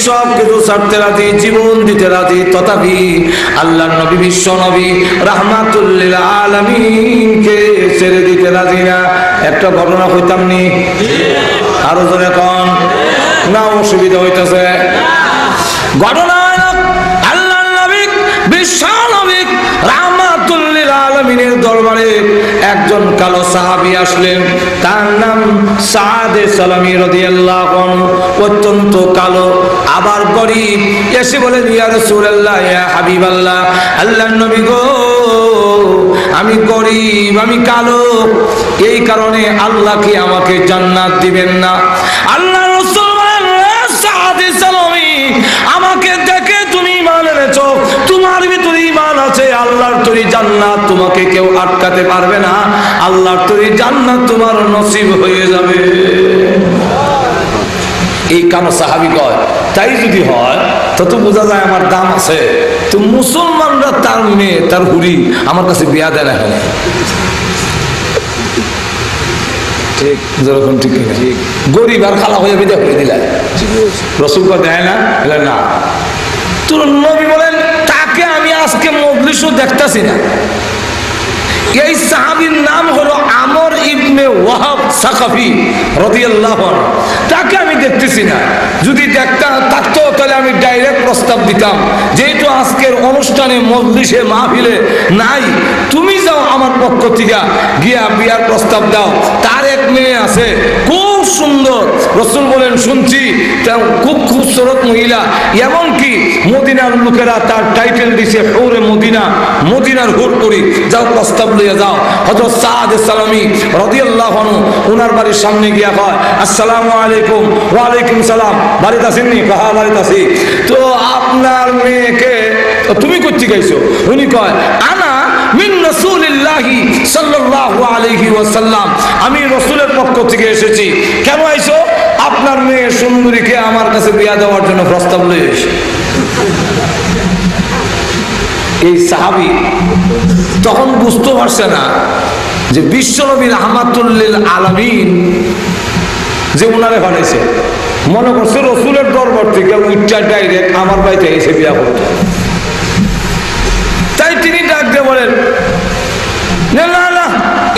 সব কিছু ছাড়তে রাজি, জীবন দিতে রাজি, তথাপি আল্লাহর নবী বিশ্ব নবী রাহমাতুল লিল আলামিনকে ছেড়ে দিতে রাজি না। একটা ঘটনা কইতাম নি, আরো জোরে কোন না, অসুবিধা হইতেছে। ঘটনা আল্লাহর নবী বিশ্ব নবী রাহমাতুল লিল আলামিনের দরবারে একজন কালো সাহাবী আসলেন, তার নাম সাদে সালামী রাদিয়াল্লাহু আনহু। অত্যন্ত কালো, আবার গরীব। এসে বলেন, ইয়া রাসূলুল্লাহ, ইয়া হাবিবাল্লাহ, আল্লাহর নবী গো, আমি গরীব, আমি কালো, এই কারণে আল্লাহ কি আমাকে জান্নাত দিবেন না? আল্লাহ রাসূল বলেন, সাদে সালামী, আমাকে দেখে তুমি ঈমান এনেছো, তোমার ভিতরে ঈমান আছে, আল্লাহর তৈরি জান্নাত তোমাকে কেউ আটকাতে পারবে না, আল্লাহর তৈরি জান্নাত তোমার নসিব হয়ে যাবে। এই কানো সাহাবী কয়, তাই যদি হয় তো বোঝা যায় আমার দাম আছে। তো মুসলমানরা তার মেয়ে, তার হুড়ি আমার কাছে বিয়া দেয় না, ঠিক যেরকম, ঠিক ঠিক গরিব আর খালা হয়ে বিদা করে দিলেন। রাসূল কয় দেয় না, না। তো নবী বলেন, তাকে আমি আজকে মজলিসও দেখতাছি না। এই সাহাবীর নাম হলো আমর ইবনে ওয়াহাব সাকাফি রাদিয়াল্লাহু আনহু। তাকে আমি দেখতেছি না, যদি দেখতাম থাকতো তাহলে আমি ডাইরেক্ট প্রস্তাব দিতাম, যেহেতু আজকের অনুষ্ঠানে মজলিসে মাহফিলে নাই, তুমি যাও আমার পক্ষ থেকে গিয়া বিয়ার প্রস্তাব দাও। তার এক মেয়ে আছে, খুব সুন্দর। রাসূল বলেন, শুনছি খুব খুবসুরত মহিলা, এমনকি মদিনার লোকেরা তার টাইটেল দিছে হুরে মদিনা, মদিনার হুর করি, যাও প্রস্তাব লইয়া যাও। হযরত সাদ সালামী রাদিয়াল্লাহু আনহু ওনার বাড়ির সামনে গিয়া কয়, আসসালামু আলাইকুম। ওয়া আলাইকুম সালাম। বাড়িতে আসেননি? হ্যাঁ বাড়িতে আছি। তো আপনার মেয়েকে তুমি করতে গেছো? উনি কয়, আনা মিন রাসূলিল্লাহি সাল্লাল্লাহু আলাইহি ওয়াসাল্লাম, আমি রাসূলের পক্ষ থেকে এসেছি। কেন আইছো? আপনার মেয়ে সুন্দরীকে আমার কাছে বিয়া দেওয়ার জন্য প্রস্তাব লয়ে এসে। এই সাহাবী তখন বুঝতে পারছে না যে বিশ্বনবী রাহমাতুল লিল আলামিন যে উনারে বানাইছে, মনে করছে রাসূলের দরবার থেকে উচ্চা ডাইরেক্ট আমার বাড়িতে এসে বিয়া করতে। তাই তিনি ডাক দিয়ে বলেন, না না না,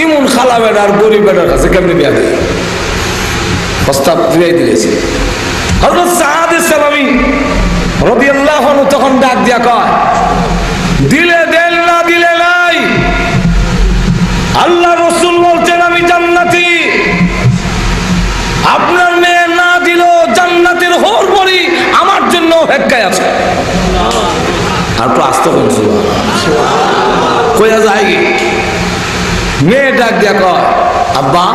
ইমন খালা বেড়ার গরিব বেড়ার কাছে কেমনি বিয়া দেয়? প্রস্তাব ফিরাই দিয়েছে। হযরত সাদ সালামী রাদিয়াল্লাহু আনহু তখন ডাক দিয়া কয়, দিলে দেন, না দিলে নাই। আল্লাহ রাসূল বলছেন আমি জান্নাতি, আপনার মেয়ে না দিল জান্নাতের হোর বড়ি আমার জন্য অপেক্ষায় আছে। আর তো আস্তে বলছো কইয়া যায় কি? মেয়ে ডাক দিয়া কয়, আব্বা,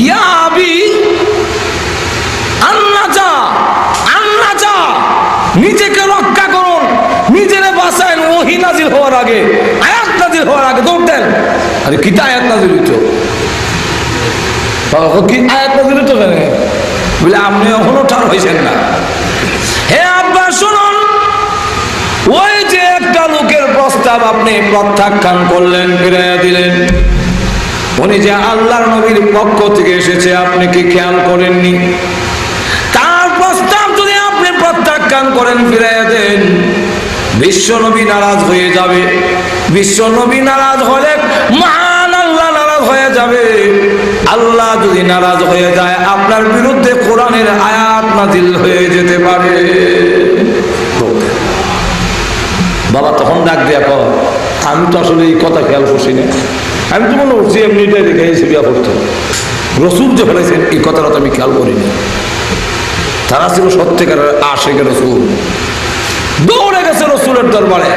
ইয়া আবি আন্নাজা আন্নাজা, নিজেকে রক্ষা করুন, নিজেরে বাঁচান। ওহী নাজিল হওয়ার আগে, আয়াত নাজিল হওয়ার আগে দৌড় দেন। আরে কিতা আয়াত নাজিল হইতো? কি আয়াত নাজিল হইতো? কেন বলে আপনি এখনো ঠার হয়েছেন না। হে আব্বা শুনুন, ওই যে একটা লোকের প্রস্তাব আপনি প্রত্যাখ্যান করলেন, ফিরাইয়া দিলেন, উনি যে আল্লাহর নবীর পক্ষ থেকে এসেছে, আপনি কি খেয়াল করেননি? তার প্রস্তাব যদি আপনি প্রত্যাখ্যান করেন, ফিরাইয়া দেন, বিশ্ব নবী নারাজ হয়ে যাবে। বিশ্ব নবী নারাজ হলে মহান আল্লাহ নারাজ হয়ে যাবে। আল্লাহ যদি নারাজ হয়ে যায়, আপনার বিরুদ্ধে কোরআনের আয়াত নাজিল হয়ে যেতে পারে। বাবা তখন ডাক দিয়া কয়, আমি তো আসলে এই কথা খেয়াল করছি না, আমি তো মনে করছি এমনিটাই রেখে এসে বিয়া করতো। রসুল যে ফেলেছেন এই কথাটা তো আমি খেয়াল করিনি। তারা ছিল সত্যিকারের আশিক রসুল। দৌড়ে গেছে রসুলের দরবারে,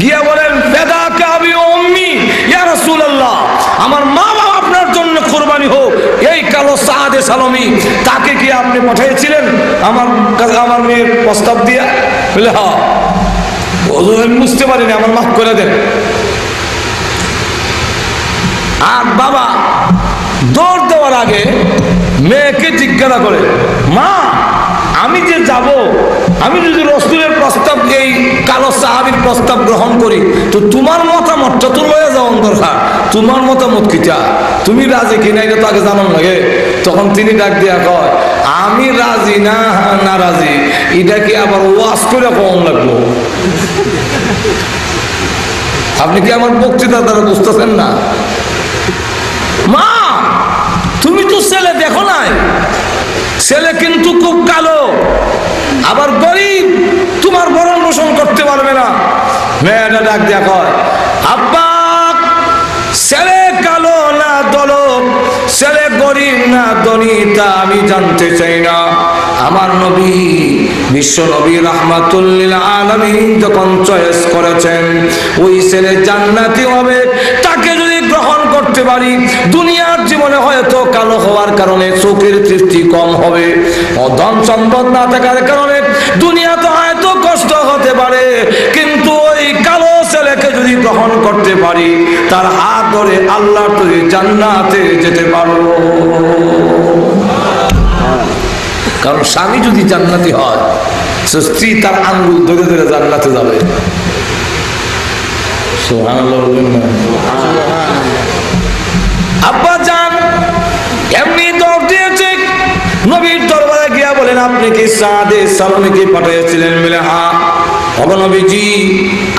গিয়া বলেন, ফেদাকে আবি ওয়া উম্মি ইয়া রাসূলুল্লাহ, আমার মা বাবা আপনার জন্য কুরবানি হোক। এই কালো সাদে সালামী, তাকে কি আপনি পাঠিয়েছিলেন আমার কাছে আমার মেয়ের প্রস্তাব দিয়া? বলে হ্যাঁ। আমি বুঝতে পারিনি, আমার মাফ করে দেন। আর বাবা দৌড় দেওয়ার আগে মেয়েকে জিজ্ঞাসা করে, মা আমি যে যাব, আমি যদি রাসূলের প্রস্তাব, এই কালো সাহাবীর প্রস্তাব গ্রহণ করি, তো তোমার মতামতটা তো লয়ে যাওয়ার দরকার। তোমার মতামত কিটা, তুমি রাজি কিনা এটা তাকে জানান লাগে। তখন তিনি ডাক দিয়া কয়, আমি রাজি না না রাজি এটা কি আবার ওয়াজ করে কম লাগলো? আপনি কি আমার বক্তৃতা দ্বারা বুঝতেছেন না? মা, তুমি তো ছেলে দেখো নাই, ছেলে কিন্তু খুব কালো, আবার গরিব, তোমার ভরণ পোষণ করতে পারবে না। মেয়েটা ডাক দিয়া কয়, আব্বা, ছেলে কালো না দলক, ছেলে গরিব না ধনী তা আমি জানতে চাই না। আমার নবী, বিশ্ব নবী রাহমাতুল লিল আলামিন যখন চয়েস করেছেন ওই ছেলে জান্নাতি হবে, তাকে যদি গ্রহণ করতে পারি, দুনিয়ার জীবনে হয়তো কালো হওয়ার কারণে চোখের দৃষ্টি কম হবে, ধন সম্পদ না থাকার কারণে দুনিয়াতে হয়তো কষ্ট হতে পারে, কিন্তু ওই কালো ছেলেকে যদি গ্রহণ করতে পারি, তার হাত ধরে আল্লাহর তৈরি জান্নাতে যেতে পারবো। কারণ স্বামী যদি জান্নাতি হয়, স্ত্রী তার আঙ্গুল ধরে ধরে জান্নাতে যাবে। সুবহানাল্লাহ বলবেন না? আব্বা জান এমনি দৌড় দিয়েছে, নবীর দরবারে গিয়া বলেন, আপনি কি সাদে সালামকে পাঠিয়েছিলেন? বলে হ্যাঁ। নবীজি,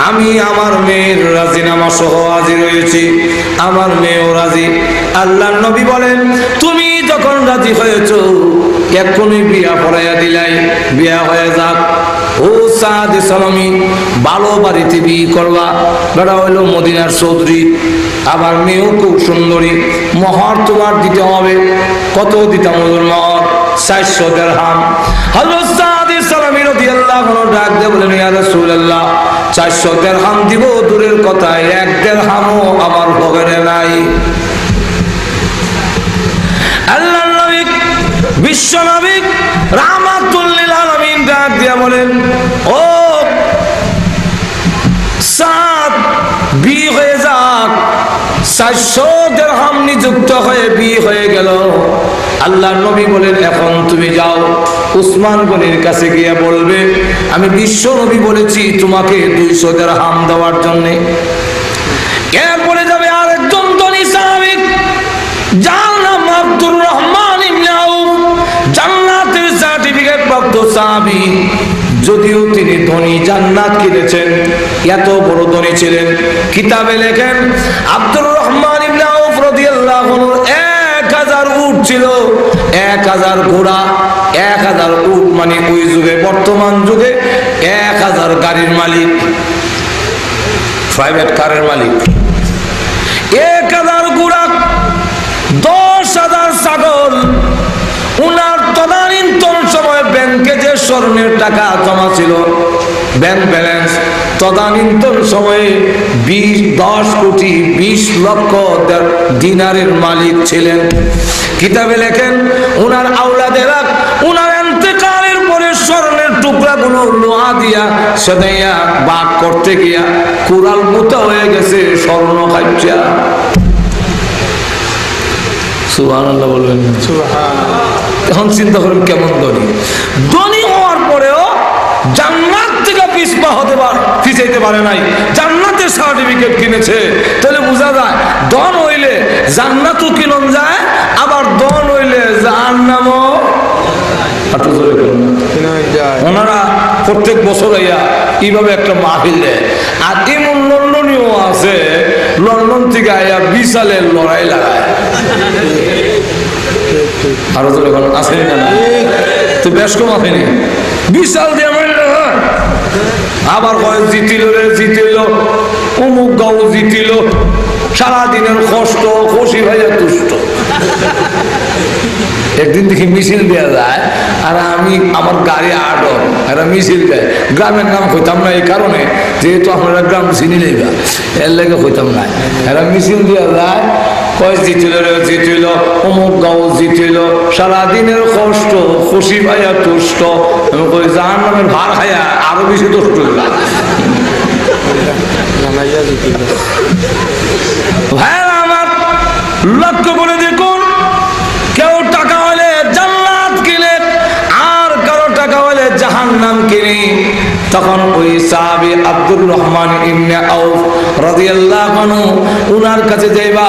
আমি আমার মেয়ের রাজিনামা সহ হাজির হয়েছি, আমার মেয়েও রাজি। আল্লাহর নবী বলেন, তুমি যখন রাজি হয়েছো এক্ষুনি বিয়া পড়াইয়া দিলাই, বিয়া হয়ে যাক। ও সাদে সালামি, ভালো বাড়িতে বিয়ে করবা, বেটা হইল মদিনার চৌধুরী, আবার মেয়েও খুব সুন্দরী, মহর তোমার দিতে হবে। কত দিতাম মহর? 400 দিরহাম। হযরত সাদে সালামি রাদিয়াল্লাহু আনহু ডাক দিয়ে বলেন, ইয়া রাসূলুল্লাহ, 400 দিরহাম দিব দূরের কথা, 1 দিরহামও আমার পকেটে নাই। আল্লাহর নবী, বিশ্ব নবী রাহমাতুল লিল আলামিন ডাক দিয়া বলেন, ও সাদ, বিয়ে হয়ে যাক। 400 দিরহাম নিযুক্ত হয়ে বিয়ে হয়ে গেল। আল্লাহর নবী বলেন, এখন তুমি যাও উসমান গনির কাছে গিয়ে বলবে, আমি বিশ্ব নবী বলেছি তোমাকে 200 দিরহাম দেওয়ার জন্য। এরপরে যাবে আরেকজন ধনী সাহাবী, যার নাম আব্দুর রহমান ইবনে আউফ, জান্নাতের সার্টিফিকেট প্রাপ্ত সাহাবী। যদিও তিনি ধনী, জান্নাত কিনেছেন, এত বড় ধনী ছিলেন। কিতাবে লেখেন, আব্দুর রহমান ইবনে আউফ রাদিয়াল্লাহু আনহু 1000 উট ছিল, 1000 ঘোড়া, 1000 উট, মানে ওই যুগে, বর্তমান যুগে 1000 গাড়ির মালিক, প্রাইভেট কারের মালিক। 1000 ঘোড়া, 10,000 ছাগল। উনার তদানীন্তন সময় ব্যাংকে যে স্বর্ণের টাকা জমা ছিল, ব্যাংক ব্যালেন্স, তদানীন্তন সময়ে 10 কোটি 20 লক্ষ দিনারের মালিক ছিলেন। কিতাবে লেখেন, উনার আওলাদেরা উনার ইন্তেকালের পরে স্বর্ণের টুকরাগুলো লোহা দিয়া সেদাইয়া বাগ করতে গিয়া কুড়াল মুতা হয়ে গেছে স্বর্ণ খাইয়া। সুবহানাল্লাহ বলবেন? এখন চিন্তা করেন কেমন ধনী। ধনী হওয়ার পরেও জান্নাত থেকে পিছপা পিছাইতে পারে নাই, জান্নাতের সার্টিফিকেট কিনেছে। তাহলে বোঝা যায় ধন হইলে জান্নাতও কিনন যায়, আবার ধন হইলে জাহান্নামও। ওনারা প্রত্যেক বছর এইভাবে একটা মাহফিল দেয়। আর এমন লন্ডনীয় আছে, লন্ডন থেকে আইয়া বিশালের লড়াই লাগায়। আরো তো এখন আসেনি না, তো বেশ কম আসেনি, বিশাল দিয়ে আবার কয় জিতিল রে জিতিল, অমুক গাঁও জিতিল, সারাদিনের কষ্ট খুশি ভাইয়া তুষ্ট। একদিন দেখি মিছিল দেওয়া যায়, আর আমি আমার গাড়ি আটক, এরা মিছিল দেয়। গ্রামের নাম হইতাম না এই কারণে, যেহেতু আপনারা গ্রাম চিনি নেইবা, এর লেগে হইতাম না। এরা মিছিল দেওয়া যায়, কয় জিতিল রে জিতিল, অমুক গাঁও জিতিল, সারাদিনের কষ্ট খুশি ভাইয়া তুষ্ট। আমি কই জাহান্নামের ভার খাইয়া আরো বেশি তুষ্ট হইবা। ভাইরা আমার, লক্ষ্য করে দেখুন, কেউ টাকা হলে জান্নাত কিনে, আর কারো টাকা হলে জাহান্নাম কিনি। তখন ওই সাহাবী আব্দুর রহমান ইবনে আউফ রাদিয়াল্লাহু আনহু উনার কাছে যাইবা,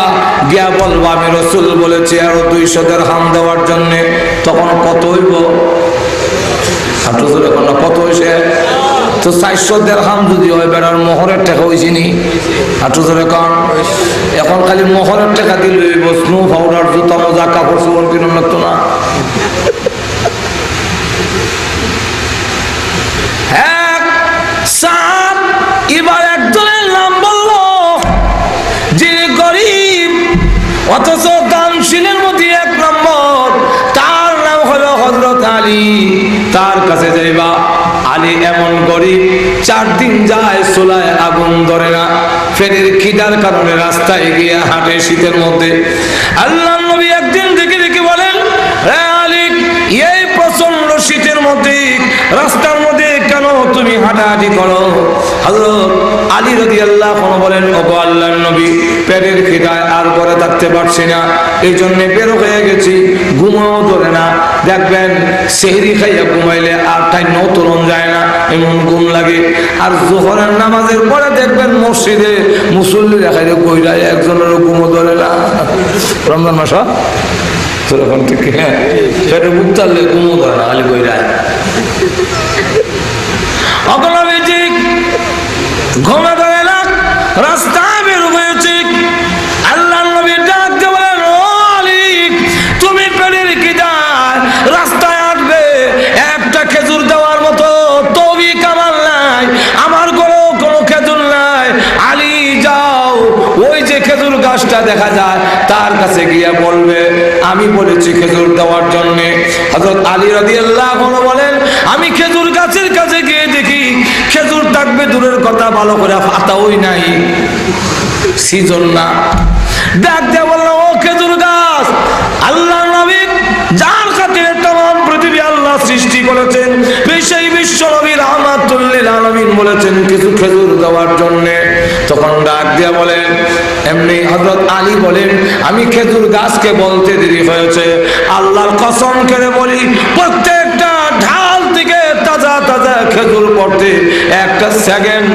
গিয়া বলবা আমি রাসূল বলেছি আরো 200 দিরহাম দেওয়ার জন্য। তখন কত হইব? আপনি জোরে কোন কত হইছে? তো 400 দিরহাম যদি হয় বেড়ার মোহরের টাকা হইছে নি? আপনি জোরে কোন। এখন খালি মোহরের টাকা দিলে হইব, স্নো পাউডার, জুতা, মোজা, কাপড় চোপড় কিনুন না তো না। এবার একজনের নাম বলল যে গরিব অথচ দানশীলের মধ্যে 1 নম্বর, তার নাম হলো হযরত আলী। তার কাছে যাইবা, আলী এমন গরিব 4 দিন যায় চুলায় আগুন ধরে না, ফেরের খিদার কারণে রাস্তায় গিয়ে হাঁটে শীতের মধ্যে। আল্লাহর নবী একদিন দেখে দেখে বলেন, হে আলী, এই প্রচন্ড শীতের মধ্যে রাস্তার মধ্যে কেন তুমি হাঁটাহাঁটি করো? হযরত আলী রাদিয়াল্লাহু আনহু বলেন, ওগো আল্লাহর নবী, পেটের খিদায় আর ঘরে থাকতে পারছি না, এই জন্য বের হয়ে গেছি, ঘুমাও ধরে না। দেখবেন সেহরি খাইয়া ঘুমাইলে আর তাই নতুন যায় না, এমন ঘুম লাগে। আর জোহরের নামাজের পরে দেখবেন মসজিদে মুসল্লি দেখাইলে কইরায় একজনের ঘুমও ধরে না। রমজান মাস তখন ঠিক পেটে মুখ তাহলে ঘুমও ধরে না, খালি কইরায় অকলবিজিক ঘুমে ধরে না, রাস্তায় বের হয়েছে। আল্লাহ নবী ডাকতে বলেন, ও আলী, তুমি পেটের খিদায় রাস্তায় আসবে, একটা খেজুর দেওয়ার মতো তৌফিক আমার নাই, আমার ঘরেও কোনো খেজুর নাই। আলী যাও, ওই যে খেজুর গাছটা দেখা যায় তার কাছে গিয়ে বলবে আমি বলেছি খেজুর দেওয়ার জন্য। হযরত আলী রাদিয়াল্লাহু আনহু বলেন, আমি খেজুর গাছের কাছে গিয়ে দেখি খেজুর থাকবে দূরের কথা, ভালো করে পাতাওই নাই, সিজন না। ডাক দিয়ে বলল, ও খেজুর গাছ, আল্লাহ নবী যার খাতিরে तमाम পৃথিবী আল্লাহ সৃষ্টি করেছেন, সেই বিশ্ব নবী রাহমাতুল লিল আলামিন বলেছেন কিছু খেজুর দেওয়ার জন্য। তখন ডাক দিয়ে বলেন, এমনি হযরত আলী বলেন, আমি খেজুর গাছকে বলতে দেরি হয়েছে, আল্লাহর কসম করে বলি প্রত্যেকটা ঢাল থেকে তাজা তাজা খেজুর পড়তে 1 সেকেন্ড